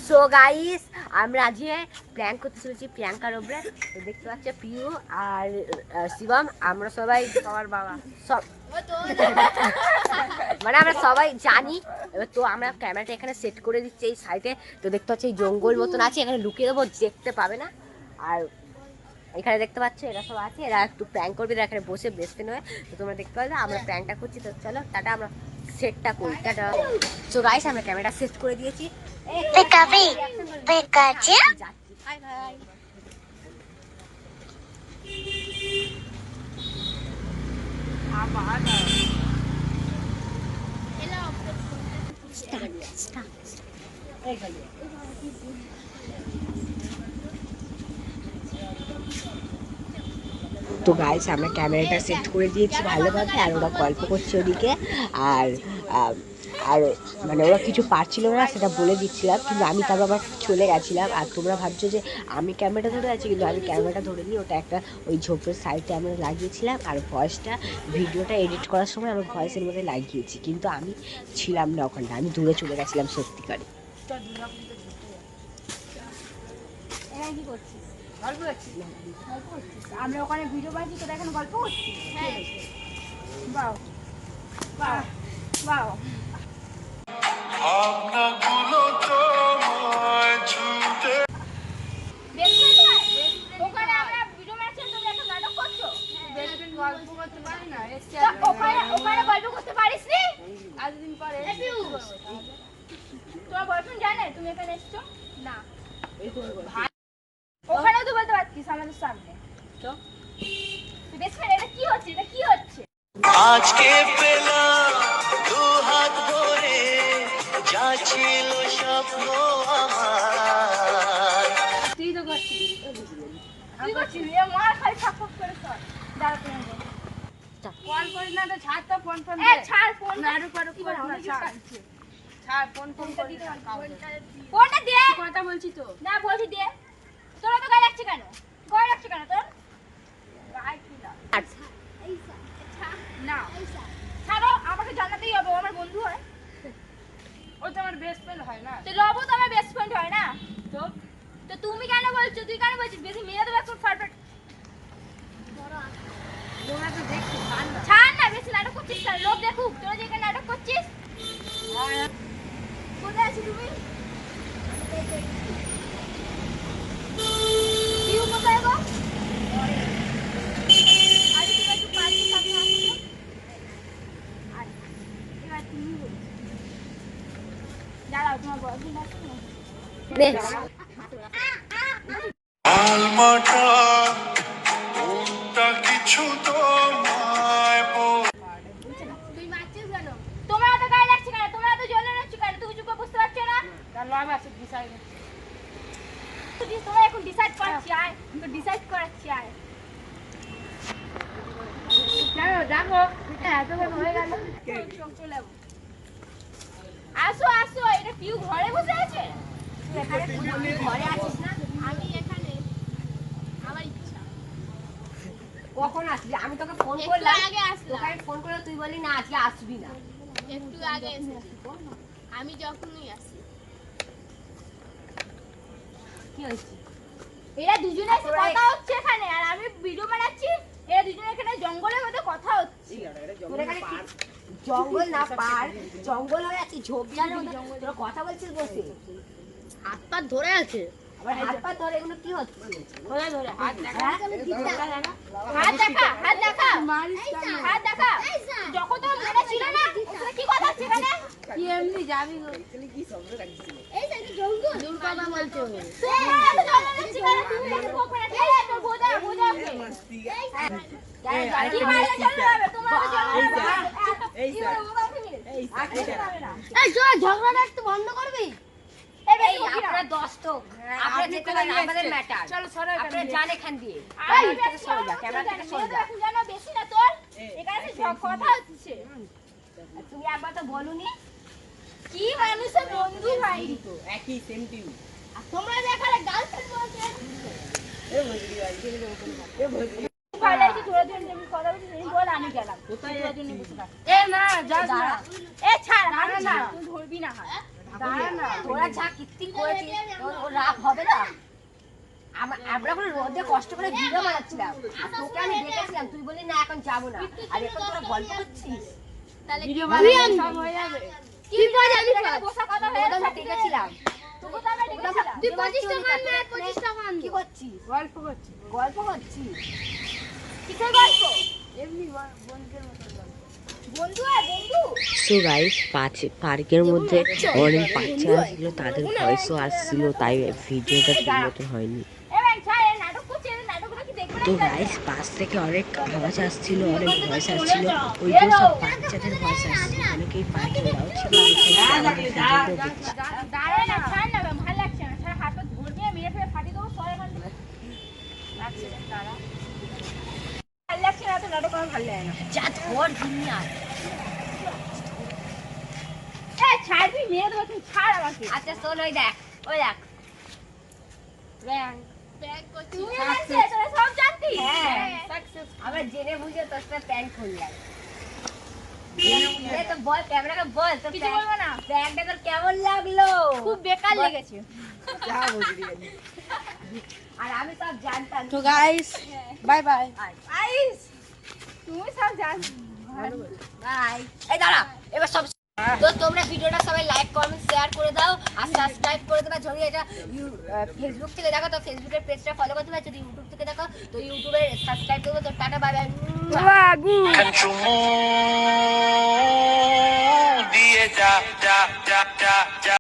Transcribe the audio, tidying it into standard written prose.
So guys, আমরা আজ prank করতে চলেছি প্রিয়াঙ্কার ওপরে। দেখতে পাচ্ছ পিউ আর শিবম, আমরা সবাই সবার বাবা সব মানে আমরা সবাই জানি। এবার তো আমরা ক্যামেরাটা এখানে সেট করে দিচ্ছি এই সাইডে। তো দেখতে পাচ্ছি এই জঙ্গল মতন আছে, এখানে লুকিয়ে দেবো, দেখতে পাবে না। আর এখানে দেখতে পাচ্ছ এরা সব আছে, এরা একটু প্র্যাঙ্ক করবে, এরা এখানে বসে বেসতে নয়। তো তোমরা দেখতে পাবে আমরা প্র্যাঙ্কটা করছি। তো চলো টাটা, আমরা সেটটা করি, টাটা। সো গাইস, আমরা ক্যামেরাটা সেট করে দিয়েছি। তো গাইস, আমরা ক্যামেরাটা সেট করে দিয়েছি ভালোভাবে, আর ওরা গল্প করছে ওদিকে। আর আর মানে ওরা কিছু পারছিল না সেটা বলে দিচ্ছিলাম, কিন্তু আমি তারপর আবার চলে গেছিলাম। আর তোমরা ভাবছো যে আমি ক্যামেরাটা ধরে আছি, কিন্তু আমি ক্যামেরাটা ধরে নিই, ওটা একটা ওই ঝোপের সাইডে আমরা লাগিয়েছিলাম। আর ভয়েসটা ভিডিওটা এডিট করার সময় আমি ভয়েসের মধ্যে লাগিয়েছি, কিন্তু আমি ছিলাম না ওখানটা, আমি দূরে চলে গেছিলাম সত্যিকারে। কি করছিস? গল্প করছিস? আমরা ওখানে ভিডিও বানাচ্ছি, তোরা এখন গল্প করছিস? হ্যাঁ। বাহ বাহ বাহ। ভাবনাগুলো তোমায় ছুঁতে। ওখানে আমরা ভিডিও বানাচ্ছি, তোমরা এখন নাটক করছো? বেস্টফ্রেন্ড গল্প করতে পারি না? ওখানে গল্প করতে পারিস নি? আজদিন পরে তোমার বয়ফ্রেন্ড জানে তুমি এখানে এসছো? না। ওখানেও তো বলতে পারছিস আমাদের সামনে। এটা কি হচ্ছে? এটা কি হচ্ছে? আজকে পেলাম দু হাত ভরে যা ছিল স্বপ্ন আমার। তুই তো করছিস। তুই করছিস? মার খালি সাপোর্ট করে কর। দাঁড়া তুমি ফোন করিস না তো ছাড় তো ফোন। ছাড় ফোন না, আরো করো না, ছাড় ফোনটা দিতে ফোনটা দে। কথা বলছি তো। না বলছি দে। তোরা তো গায়ে লাগছে কেন? গায়ে লাগছে কেন তোর? গায়ে কি না? না ছাড়ো, আমাকে জানাতেই হবে, আমার বন্ধু হয়। ও তো আমার বেস্ট ফ্রেন্ড হয় না? তো লবও তো আমার বেস্ট ফ্রেন্ড হয় না? তো তুমি কেন বলছো? তুই কেন বলছিস? বেশি মেয়ে দেবো এখন পারফেক্ট। ছাড় না, বেশি নাটক করছিস কেন? লোক দেখুক তোরা যে এখানে নাটক করছিস। কোথায় আছিস তুমি? পিউ কোথায় গো? আরে তুমি একটু পার্টির সামনে আসো তো। আরে এবার তুমি বলো। দাঁড়াও, তোমার বয়ফ্রেন্ড আছে না? আলমাটা কোনটা কিছু তোমায় তুই মারছিস কেন? তোমরা তো গায়ে লাগছে কেন? তোমরা তো জ্বলে যাচ্ছ কেন? তুই কিছু বুঝতে পারছো না? তোমরা এখন ডিসাইড করছি, আয় তো ডিসাইড করাচ্ছি, আয় দেখো এতক্ষণ হয়ে গেল। আসো আসো, এটা পিউ ঘরে বসে আছে? ঘরে আছিস না? আমি এখানে, আমার ইচ্ছা। কখন আসবি? আমি তোকে ফোন করলাম, আগে আসলাম। তোকে ফোন করলে তুই বলি না আজকে আসবি না। একটু আগে এসেছি, আমি যখনই আসি। কি হয়েছে? এরা দুজনে এসে কথা হচ্ছে এখানে, আর আমি ভিডিও বানাচ্ছি। এরা দুজনে এখানে জঙ্গলের মধ্যে কথা হচ্ছে। জঙ্গল না পার, জঙ্গল হয়ে আছে, ঝোপঝাড়ের মধ্যে তোরা কথা বলছিস বসে। হাত পা ধরে আছে। আবার হাত পা ধরে এগুলো কি হচ্ছে? কোথায় ধরে? হাত দেখা, হ্যাঁ? হাত দেখা, হাত দেখা, হাত দেখা। যখন তো মনে ছিল না, ওখানে কি কথা হচ্ছে এখানে? কি এমনি যাবি গো? কি শব্দ লাগছিল? এই সাইডে জঙ্গল। দূর কথা বলছো। তোমরা তো জঙ্গল লাগছে কেন? তুমি এখানে কোকড়া খেয়ে তো বোঝা বোঝা। এই বাইরে চলে যাবে, তোমরা তো চলে যাবে। এই ঝগড়া একটু বন্ধ করবি? এই আপনারা 10 তো আপনারা যেতে না আমাদের ম্যাটার। চলো সরো, আপনারা জান এখান দিয়ে। সরে যা, ক্যামেরা থেকে সরে যা। এখন জানো বেশি না তোর? এখানে কথা হচ্ছে। তুমি একবার তো বলুনি কি মানুষের বন্ধু ভাই, তো একই সেম টিম। তোমরা দেখালে গার্লফ্রেন্ড বলতে ভালো আছে তোরা দুজন যেমন কথা বলছিস এই বল আমি গেলাম কোথায় তোরা দুজন বসে থাক এ না যাস না এ ছাড় না না তুই ধরবি না হাত দাঁড়া না তোরা যা কীর্তি করেছিস ও রাগ হবে না। আমরা কোনো রোদে কষ্ট করে ভিডিও বানাচ্ছিলাম আর তোকে আমি দেখেছিলাম, তুই বলি না এখন যাবো না, আর এখন তোরা গল্প করছিস। তাহলে ভিডিও বানালে সব হয়ে যাবে কি বল আমি বসে কথা হয়ে ওটা আমি দেখেছিলাম। তোকে তো আমরা দেখেছিলাম তুই 25 টাকা না 25 টাকা কি করছিস? গল্প করছিস গল্প করছিস? কিসের গল্প এমনি বন্ধুদের মতো গল্প বন্ধু আর বন্ধু। সো গাইস পার্কের মধ্যে অনেক বাচ্চা আসছিল, তাদের ভয়েসও আসছিল, তাই ভিডিওটা ঠিক মতো হয়নি। এবার ছাড় এই নাটক করছিস এই নাটকগুলো কি দেখবে তো না গাইস পাশ থেকে অনেক আওয়াজ আসছিল, অনেক ভয়েস আসছিল, ওইগুলো সব বাচ্চাদের ভয়েস আসছিল। অনেকেই পার্কে ওরাও ছিল, দাঁড়া না ছাড় না ভালো লাগছে না ছাড় হাত ধরবি মেরে ফেলে ফাটিয়ে দেবো সবাই এখান থেকে লাগছে না দাঁড়া ভালো লাগছে না তো নাটক আমার ভালো লাগে না যা ধর দুনিয়া। এই ছাড় তুই মেরে দেবো তুই ছাড় আমাকে আচ্ছা শোন, ওই দেখ তুমি জানতে তোরা সব জানতি হ্যাঁ। সাকসেস আমরা জেনে বুঝে তোর সাথে প্যান্ট খুললাম। তো বল ক্যামেরাকে বল তো কিছু বলবো না প্যান্টটা তোর কেমন লাগলো? খুব বেকার লেগেছে আর আমি সব জানতাম। তো গাইস বাই বাই গাইস তুমি সব জানো বাই। এই দাঁড়া, এবার সব তো তোমরা ভিডিওটা সবাই লাইক কমেন্ট শেয়ার করে দাও আর সাবস্ক্রাইব করে দেবা। যদি এটা ফেসবুক থেকে দেখো তো ফেসবুকের পেজটা ফলো করতে পারো, যদি ইউটিউব থেকে দেখো তো ইউটিউবে সাবস্ক্রাইব করবে। তো টাটা বাই বাই। চুমু দিয়ে যা যা যা যা যা